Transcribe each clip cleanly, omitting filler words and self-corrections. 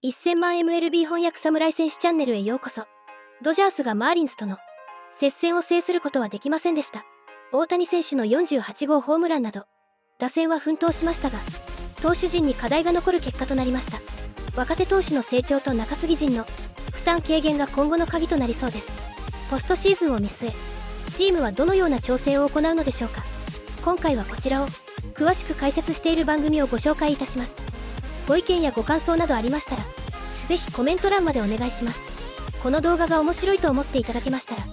1000万 MLB 翻訳侍戦士チャンネルへようこそ。ドジャースがマーリンズとの接戦を制することはできませんでした。大谷選手の48号ホームランなど打線は奮闘しましたが、投手陣に課題が残る結果となりました。若手投手の成長と中継ぎ陣の負担軽減が今後の鍵となりそうです。ポストシーズンを見据え、チームはどのような調整を行うのでしょうか。今回はこちらを詳しく解説している番組をご紹介いたします。ご意見やご感想などありましたら、ぜひコメント欄までお願いします。この動画が面白いと思っていただけましたら、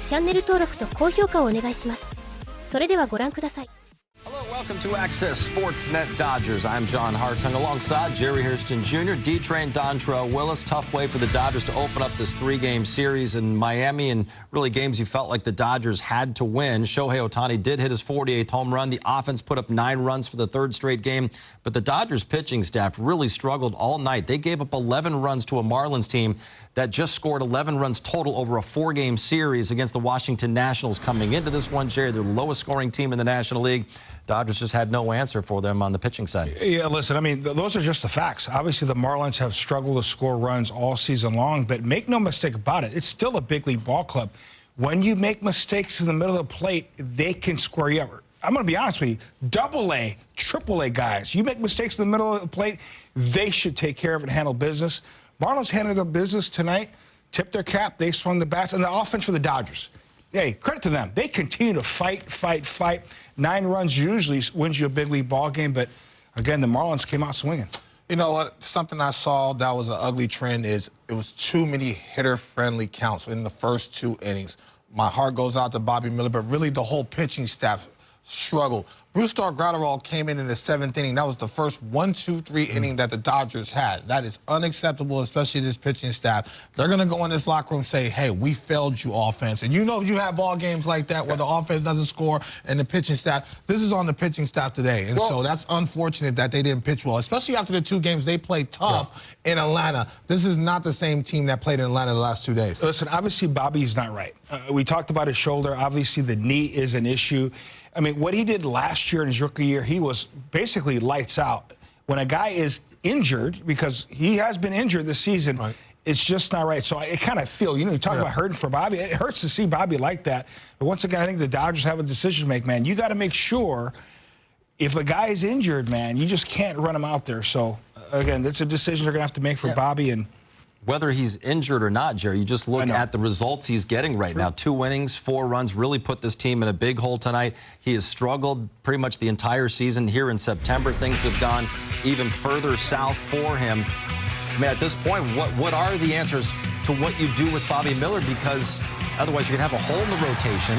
チャンネル登録と高評価をお願いします。それではご覧ください。Hello, welcome to Access Sportsnet Dodgers. I'm John Hartung alongside Jerry Hairston Jr., D-Train, Dontrell Willis. Tough way for the Dodgers to open up this three-game series in Miami, and really games you felt like the Dodgers had to win. Shohei Ohtani did hit his 48th home run. The offense put up 9 runs for the third straight game, but the Dodgers pitching staff really struggled all night. They gave up 11 runs to a Marlins team that just scored 11 runs total over a 4-game series against the Washington Nationals coming into this one, Jerry. They're the lowest scoring team in the National League. Dodgers just had no answer for them on the pitching side. Yeah, listen, I mean, those are just the facts. Obviously, the Marlins have struggled to score runs all season long, but make no mistake about it, it's still a big league ball club. When you make mistakes in the middle of the plate, they can square you up. I'm going to be honest with you, AA, AAA guys, you make mistakes in the middle of the plate, they should take care of it and handle business. Marlins handled their business tonight, tipped their cap, they swung the bats, and the offense for the Dodgers. Hey, credit to them. They continue to fight. 9 runs usually wins you a big league ball game, but again, the Marlins came out swinging. You know what? Something I saw that was an ugly trend is it was too many hitter-friendly counts in the first 2 innings. My heart goes out to Bobby Miller, but really the whole pitching staff struggled. Bruce Gratterall came in the 7th inning. That was the first 1, 2, 3 inning that the Dodgers had. That is unacceptable, especially this pitching staff. They're going to go in this locker room and say, hey, we failed you, offense. And you know you have ball games like that where the offense doesn't score and the pitching staff. This is on the pitching staff today. And so that's unfortunate that they didn't pitch well, especially after the 2 games they played tough in Atlanta. This is not the same team that played in Atlanta the last 2 days. Listen, obviously Bobby's not right. We talked about his shoulder. Obviously the knee is an issue. I mean, what he did last year in his rookie year, he was basically lights out. When a guy is injured, because he has been injured this season, it's just not right. So I kind of feel, you talk about hurting for Bobby. It hurts to see Bobby like that. But once again, I think the Dodgers have a decision to make, man. You got to make sure if a guy is injured, man, you just can't run him out there. So, again, that's a decision they're going to have to make for Bobby. And whether he's injured or not, Jerry, you just look at the results he's getting right now. 2 innings, 4 runs, really put this team in a big hole tonight. He has struggled pretty much the entire season. Here in September, things have gone even further south for him. I mean, at this point, what are the answers to what you do with Bobby Miller? Because otherwise you're going to have a hole in the rotation.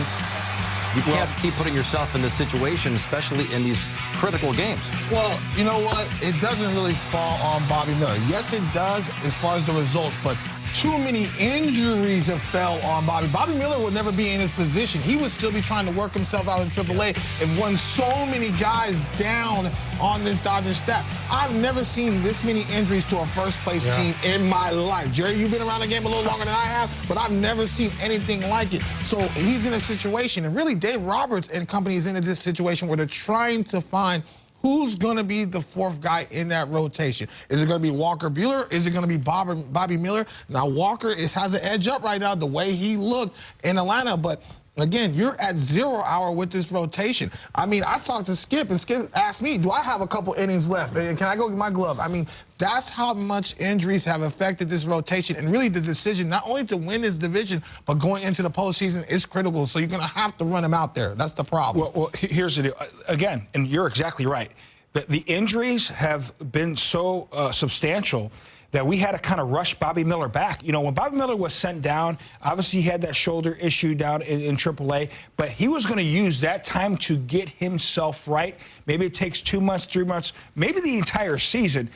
You can't keep putting yourself in this situation, especially in these critical games. Well, you know what? It doesn't really fall on Bobby Miller. Yes, it does as far as the results, but too many injuries have fell on Bobby. Bobby Miller would never be in his position. He would still be trying to work himself out in AAA and won so many guys down on this Dodgers staff. I've never seen this many injuries to a first-place team in my life. Jerry, you've been around the game a little longer than I have, but I've never seen anything like it. So he's in a situation, and really Dave Roberts and company is in this situation where they're trying to find who's going to be the 4th guy in that rotation? Is it going to be Walker Buehler? Is it going to be Bobby Miller? Now, Walker has an edge up right now the way he looked in Atlanta, but again, you're at 0 hour with this rotation. I mean, I talked to Skip, and Skip asked me, do I have a couple innings left? Can I go get my glove? I mean, that's how much injuries have affected this rotation. And really the decision not only to win this division, but going into the postseason is critical. So you're going to have to run them out there. That's the problem. Well, here's the deal. Again, and you're exactly right. The injuries have been so substantial that we had to kind of rush Bobby Miller back. When Bobby Miller was sent down, obviously he had that shoulder issue down in AAA, but he was going to use that time to get himself right. Maybe it takes 2 months, 3 months, maybe the entire season.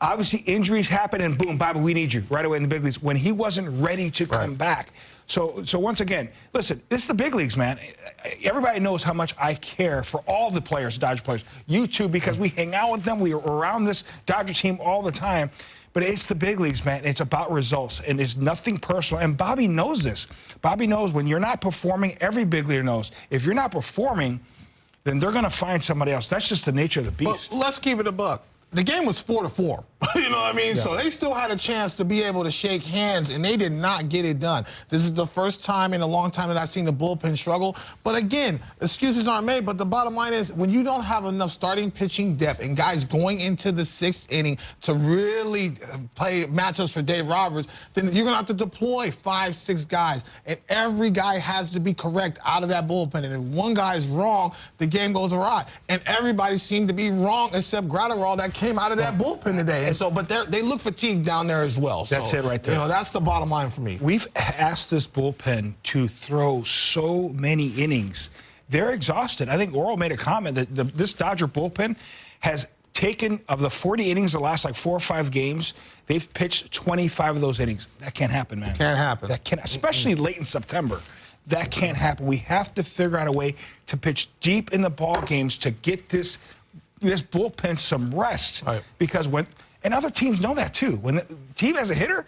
Obviously, injuries happen, and boom, Bobby, we need you right away in the big leagues when he wasn't ready to come back. So once again, listen, it's the big leagues, man. Everybody knows how much I care for all the players, Dodger players. You too, because we hang out with them. We are around this Dodger team all the time. But it's the big leagues, man. It's about results, and it's nothing personal. And Bobby knows this. Bobby knows when you're not performing, every big leaguer knows. If you're not performing, then they're going to find somebody else. That's just the nature of the beast. But let's keep it a buck. the game was 4-4. You know what I mean? Yeah. So they still had a chance to be able to shake hands, and they did not get it done. This is the first time in a long time that I've seen the bullpen struggle. But again, excuses aren't made, but the bottom line is when you don't have enough starting pitching depth and guys going into the 6th inning to really play matchups for Dave Roberts, then you're going to have to deploy 5, 6 guys. And every guy has to be correct out of that bullpen. And if one guy is wrong, the game goes awry. And everybody seemed to be wrong except Gratterall that came out of that bullpen today. And so, but they look fatigued down there as well. That's it right there. You know, that's the bottom line for me. We've asked this bullpen to throw so many innings. They're exhausted. I think Oral made a comment that this Dodger bullpen has taken, of the 40 innings the last like 4 or 5 games, they've pitched 25 of those innings. That can't happen, man. Can't happen. That can't, especially late in September. That can't happen. We have to figure out a way to pitch deep in the ball games to get this bullpen some rest. Right. Because when, and other teams know that too. When the team has a hitter,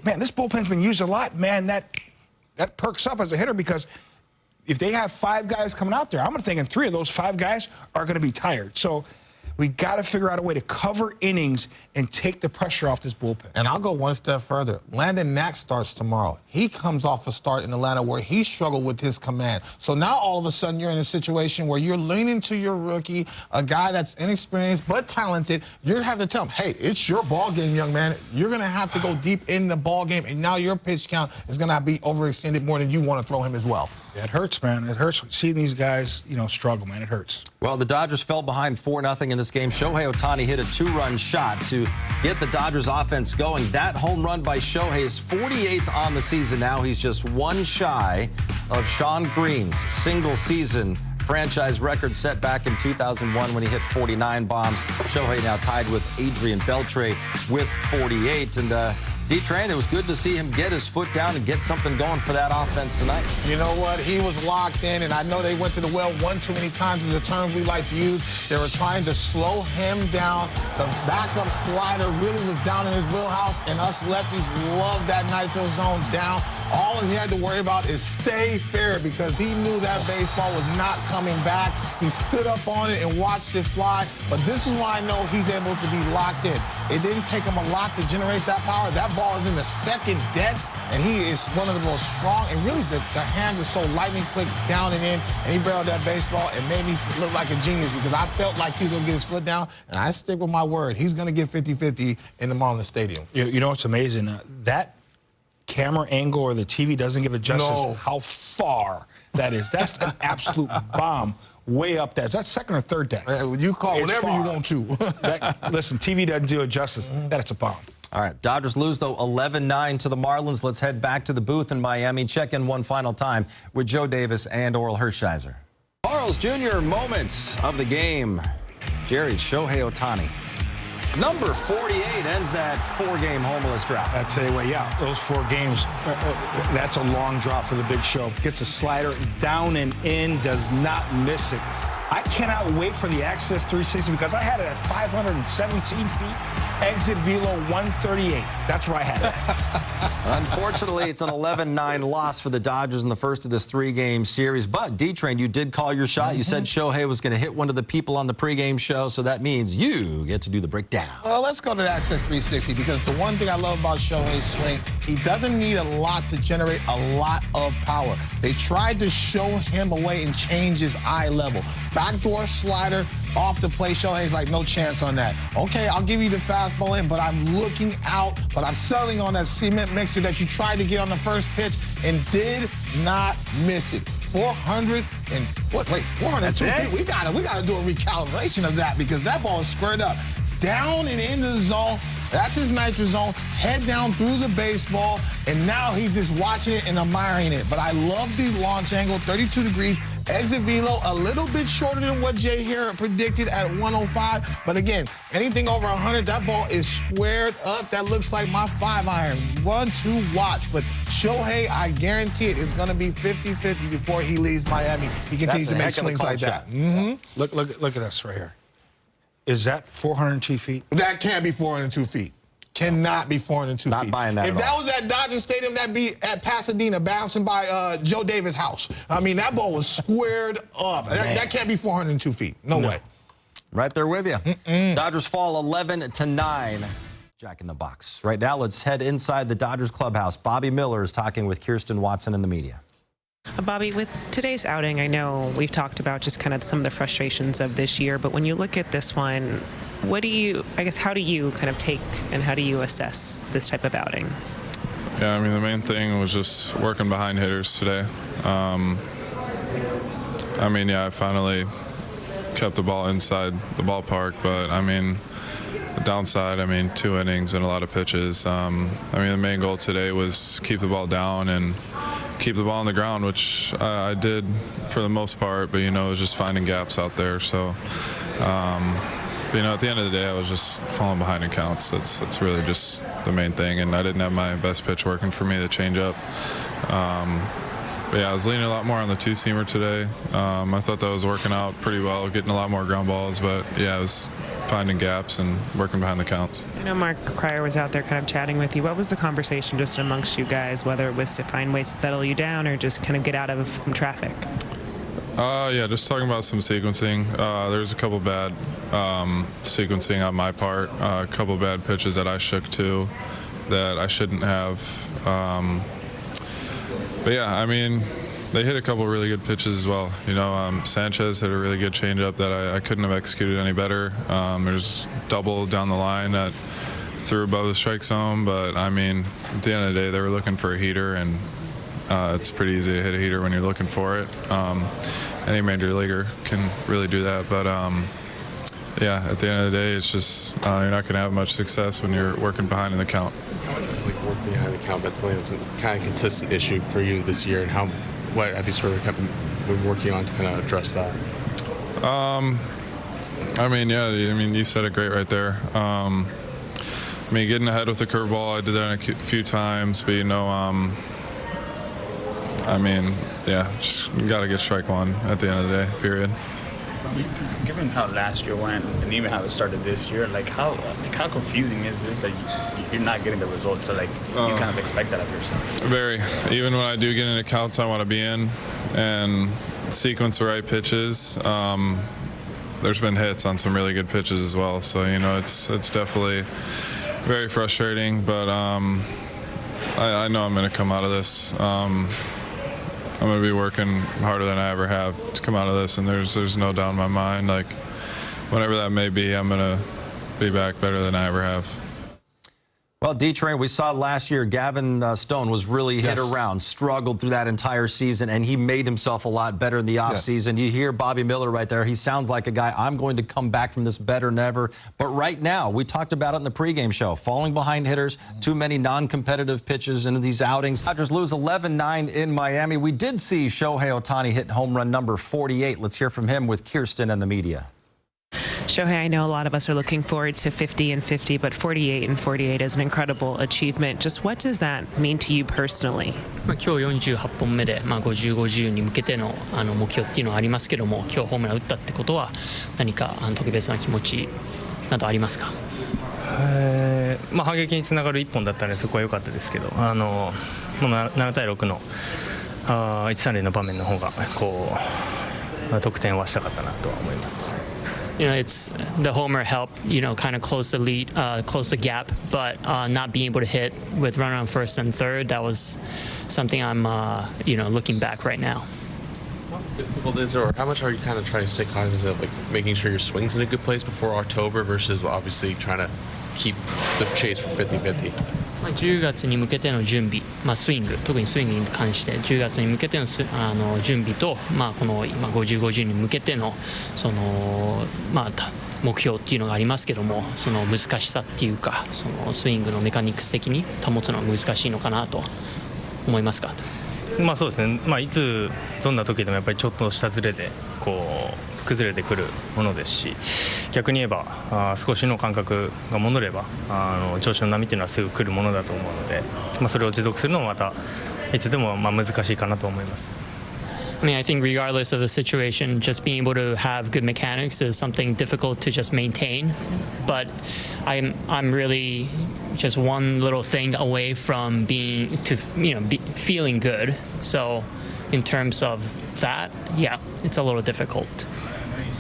man, this bullpen's been used a lot. Man, that perks up as a hitter because if they have 5 guys coming out there, I'm thinking 3 of those 5 guys are going to be tired. So we got to figure out a way to cover innings and take the pressure off this bullpen. And I'll go one step further. Landon Knack starts tomorrow. He comes off a start in Atlanta where he struggled with his command. So now all of a sudden you're in a situation where you're leaning to your rookie, a guy that's inexperienced but talented. You have to tell him, hey, it's your ball game, young man. You're going to have to go deep in the ball game, and now your pitch count is going to be overextended more than you want to throw him as well. It hurts, man. It hurts seeing these guys, you know, struggle, man. It hurts. Well, the Dodgers fell behind 4-0 in this game. Shohei Ohtani hit a 2-run shot to get the Dodgers offense going. That home run by Shohei is 48th on the season now. He's just 1 shy of Sean Green's single-season franchise record set back in 2001 when he hit 49 bombs. Shohei now tied with Adrian Beltre with 48. And D-Train, it was good to see him get his foot down and get something going for that offense tonight. You know what? He was locked in, and I know they went to the well one too many times is a term we like to use. They were trying to slow him down. The backup slider really was down in his wheelhouse, and us lefties love that nitro zone down. All he had to worry about is stay fair because he knew that baseball was not coming back. He stood up on it and watched it fly, but this is why I know he's able to be locked in. It didn't take him a lot to generate that power. That ball is in the second deck, and he is one of the most strong, and really the hands are so lightning quick down and in, and he barreled that baseball and made me look like a genius because I felt like he was going to get his foot down, and I stick with my word. He's going to get 50-50 in the Marlins Stadium. You know what's amazing? That camera angle or the TV doesn't give it justice how far that is. That's an absolute bomb way up there. That's second or third deck. You call It's whatever far. you want to. Listen, TV doesn't do it justice. That's a bomb. All right, Dodgers lose, though, 11-9 to the Marlins. Let's head back to the booth in Miami. Check in one final time with Joe Davis and Oral Hershiser. Charles Jr. moments of the game. Jerry, Shohei Ohtani. Number 48 ends that 4-game homerless drought. I tell you what, yeah, those 4 games, that's a long drop for the Big Show. Gets a slider down and in, does not miss it. I cannot wait for the Access 360 because I had it at 517 feet, exit velo 138. That's where I had it. Unfortunately, it's an 11-9 loss for the Dodgers in the first of this 3-game series. But, D-Train, you did call your shot. You said Shohei was going to hit one of the people on the pregame show, so that means you get to do the breakdown. Well, let's go to the Access 360 because the one thing I love about Shohei's swing, he doesn't need a lot to generate a lot of power. They tried to show him a way and change his eye level. Backdoor slider off the plate. Shohei's like, no chance on that. Okay, I'll give you the fastball in, but I'm looking out, but I'm settling on that cement mixer that you tried to get on the first pitch and did not miss it. 400 and what? Wait, 402 feet. We gotta do a recalibration of that because that ball is squared up, down and into the zone. That's his nitro zone. Head down through the baseball, and now he's just watching it and admiring it. But I love the launch angle, 32 degrees. Exit velo a little bit shorter than what Jay here predicted at 105. But again, anything over 100, that ball is squared up. That looks like my 5-iron. 1-2 watch. But Shohei, I guarantee it, is going to be 50-50 before he leaves Miami. He continues to make swings like that. Look at this right here. Is that 402 feet? That can't be 402 feet. Cannot be 402 feet. Not buying that If that was at Dodger Stadium, that'd be at Pasadena, bouncing by Joe Davis' house. I mean, that ball was squared up. That can't be 402 feet. No way. Right there with you. Dodgers fall 11-9. Jack in the box. Right now, let's head inside the Dodgers clubhouse. Bobby Miller is talking with Kirsten Watson in the media. Bobby, with today's outing, I know we've talked about just kind of some of the frustrations of this year, but when you look at this one, how do you kind of take and how do you assess this type of outing? Yeah, I mean, the main thing was just working behind hitters today. I finally kept the ball inside the ballpark, but the downside, 2 innings and a lot of pitches. The main goal today was keep the ball down and keep the ball on the ground, which I did for the most part, but, it was just finding gaps out there. So, at the end of the day, I was just falling behind in counts. That's really just the main thing, and I didn't have my best pitch working for me, the changeup. I was leaning a lot more on the two-seamer today. I thought that was working out pretty well, getting a lot more ground balls, but, I was finding gaps and working behind the counts. I know Mark Cryer was out there kind of chatting with you. What was the conversation just amongst you guys, whether it was to find ways to settle you down or just kind of get out of some traffic? Just talking about some sequencing. There's a couple bad sequencing on my part, a couple bad pitches that I shook to that I shouldn't have. They hit a couple really good pitches as well. Sanchez hit a really good changeup that I couldn't have executed any better. There's double down the line that threw above the strike zone, but at the end of the day, they were looking for a heater, and it's pretty easy to hit a heater when you're looking for it. Any major leaguer can really do that, but at the end of the day, it's just you're not going to have much success when you're working behind in the count. How much is working behind the count? That's a kind of consistent issue for you this year, and what have you sort of been working on to kind of address that? You said it great right there. Getting ahead with the curveball, I did that a few times, but just got to get strike one at the end of the day, period. Given how last year went and even how it started this year, how confusing is this that you're not getting the results? So you kind of expect that of yourself. Very. Even when I do get into counts I want to be in and sequence the right pitches, there's been hits on some really good pitches as well. So it's definitely very frustrating. But I know I'm going to come out of this. I'm going to be working harder than I ever have to come out of this, and there's no doubt in my mind. Whenever that may be, I'm going to be back better than I ever have. Well, D-Train, we saw last year Gavin Stone was really hit around, struggled through that entire season, and he made himself a lot better in the offseason. You hear Bobby Miller right there. He sounds like a guy, I'm going to come back from this better than ever. But right now, we talked about it in the pregame show, falling behind hitters, too many non-competitive pitches in these outings. Dodgers lose 11-9 in Miami. We did see Shohei Ohtani hit home run number 48. Let's hear from him with Kirsten and the media. Shohei, I know a lot of us are looking forward to 50 and 50, but 48 and 48 is an incredible achievement. Just what does that mean to you personally? 今日48本目で、50、50に向けての目標っていうのはありますけども、今日ホームラン打ったってことは何か特別な気持ちなどありますか？反撃につながる1本だったのでそこは良かったですけど、7対6の1、3塁の場面の方が得点はしたかったなとは思います。It's the homer helped, kind of close the lead, close the gap, but not being able to hit with runner on first and third, that was something I'm, looking back right now. How difficult is it, or how much are you kind of trying to stay cognizant of, making sure your swing's in a good place before October versus obviously trying to keep the chase for 50-50? 10月に向けての準備、スイング、特にスイングに関して10月に向けての準備と、この50、50に向けての目標っていうのがありますけども、その難しさっていうか、そのスイングのメカニクス的に保つのは難しいのかなと思いますか？そうですね。いつどんな時でもやっぱりちょっとしたズレで崩れてくるものですし、逆に言えば少しの感覚が戻れば調子の波っていうのはすぐ来るものだと思うので、それを持続するのもまたいつでも難しいかなと思います。I think regardless of the situation, just being able to have good mechanics is something difficult to just maintain. But I'm really just one little thing away from feeling good. So in terms of that, yeah, it's a little difficult.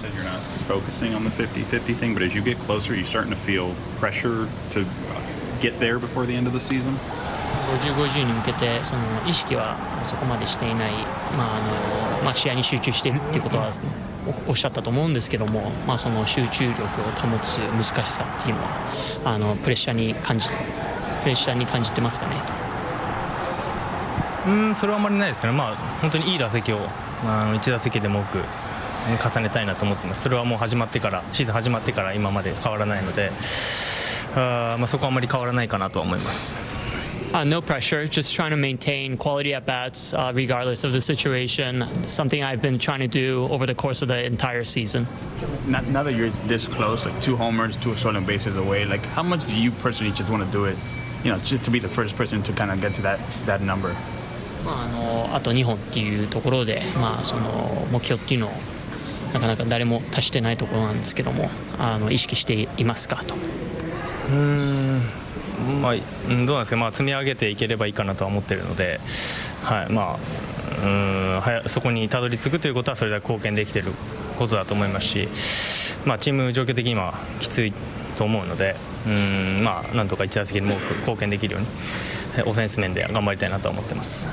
said you're not focusing on the 50-50 thing, but as you get closer, you're starting to feel pressure to get there before the end of the season? 50-50に向けてその意識はそこまでしていない、試合に集中しているっていうことはおっしゃったと思うんですけども、その集中力を保つ難しさっていうのはプレッシャーに感じてますかね。それはあんまりないですけど、本当にいい打席を1打席でも多く重ねたいなと思ってます。それはもうシーズン始まってから今まで変わらないので、そこはあんまり変わらないかなとは思います。No pressure, just trying to maintain quality at bats regardless of the situation. Something I've been trying to do over the course of the entire season. Now that you're this close, like 2 homers, 2 stolen bases away, like how much do you personally just want to do it, just to be the first person to kind of get to that number? あと2本っていうところで、その目標っていうのをなかなか誰も達してないところなんですけども、意識していますかと。どうなんですか、積み上げていければいいかなとは思っているので、そこにたどり着くということはそれだけ貢献できていることだと思いますし、チーム状況的にはきついと思うので、なんとか1打席でも多く貢献できるようにオフェンス面で頑張りたいなと思ってます。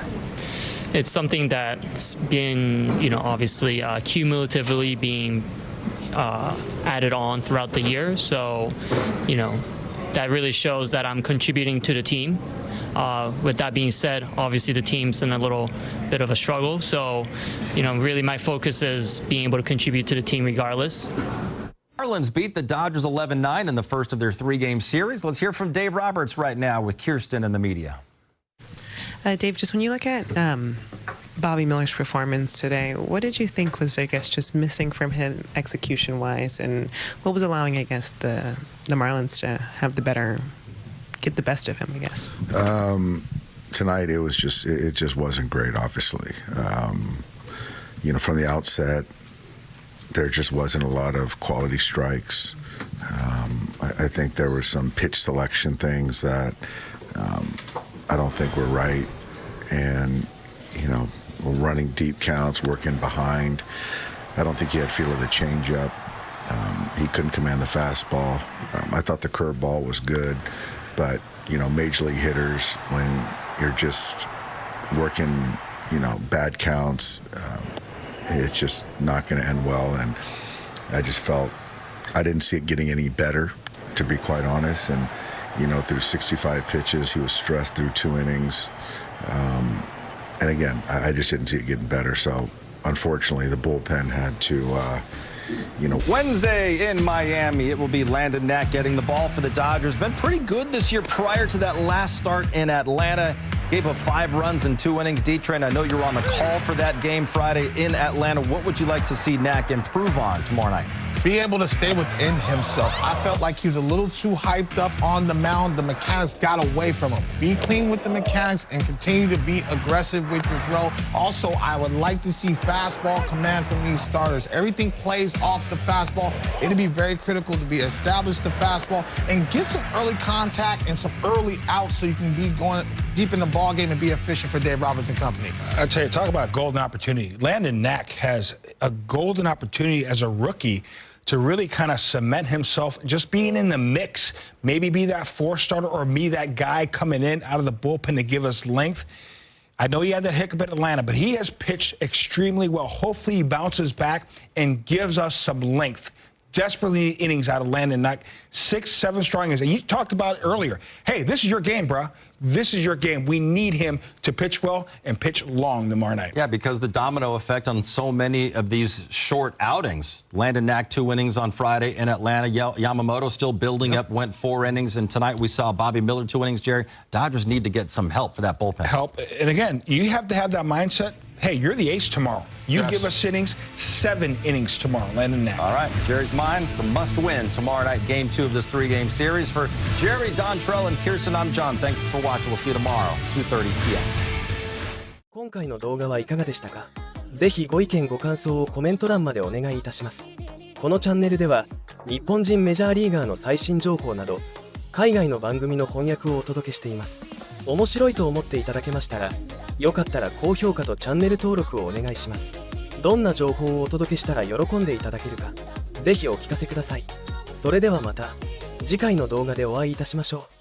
It's something that's been, obviously cumulatively being added on throughout the year, so that really shows that I'm contributing to the team. With that being said, obviously the team's in a little bit of a struggle, so really my focus is being able to contribute to the team regardless. Marlins beat the Dodgers 11-9 in the first of their 3-game series. Let's hear from Dave Roberts right now with Kirsten and the media. Dave, just when you look at Bobby Miller's performance today, what did you think was, I guess, just missing from him execution-wise, and what was allowing, I guess, the Marlins to get the best of him, I guess? Tonight it just wasn't great, obviously. From the outset, there just wasn't a lot of quality strikes. I think there were some pitch selection things that I don't think were right, and running deep counts, working behind. I don't think he had feel of the changeup. He couldn't command the fastball. I thought the curveball was good, but major league hitters, when you're just working, bad counts, it's just not going to end well. And I just felt I didn't see it getting any better, to be quite honest. And through 65 pitches, he was stressed through 2 innings. And again, I just didn't see it getting better. So unfortunately, the bullpen had to, Wednesday in Miami, it will be Landon Knack getting the ball for the Dodgers. Been pretty good this year prior to that last start in Atlanta. Gave up 5 runs in 2 innings. D-Train, I know you were on the call for that game Friday in Atlanta. What would you like to see Knack improve on tomorrow night? Be able to stay within himself. I felt like he was a little too hyped up on the mound. The mechanics got away from him. Be clean with the mechanics and continue to be aggressive with your throw. Also, I would like to see fastball command from these starters. Everything plays off the fastball. It'll be very critical to be established the fastball and get some early contact and some early outs so you can be going deep in the ball game and be efficient for Dave Roberts and company. I tell you, talk about golden opportunity. Landon Knack has a golden opportunity as a rookie to really kind of cement himself, just being in the mix, maybe be that 4 starter or be that guy coming in out of the bullpen to give us length. I know he had that hiccup at Atlanta, but he has pitched extremely well. Hopefully he bounces back and gives us some length. Desperately innings out of Landon Knack, 6, 7 strong innings. And you talked about it earlier. Hey, this is your game, bro. This is your game. We need him to pitch well and pitch long tomorrow night. Yeah, because the domino effect on so many of these short outings. Landon Knack 2 innings on Friday in Atlanta. Yamamoto still building up, went 4 innings. And tonight we saw Bobby Miller 2 innings, Jerry. Dodgers need to get some help for that bullpen. Help. And again, you have to have that mindset. Hey, you're the ace tomorrow. You give us innings, 7 innings tomorrow, Landon Knack. All right, Jerry's mind, it's a must-win tomorrow night, Game 2 of this 3-game series. For Jerry, Dontrell, and Kirsten, I'm John. Thanks for watching. We'll see you tomorrow, 2:30 p.m. 今回の動画はいかがでしたか？ぜひご意見ご感想をコメント欄までお願いいたします。このチャンネルでは日本人メジャーリーガーの最新情報など海外の番組の翻訳をお届けしています。面白いと思っていただけましたら、よかったら高評価とチャンネル登録をお願いします。どんな情報をお届けしたら喜んでいただけるか、ぜひお聞かせください。それではまた次回の動画でお会いいたしましょう。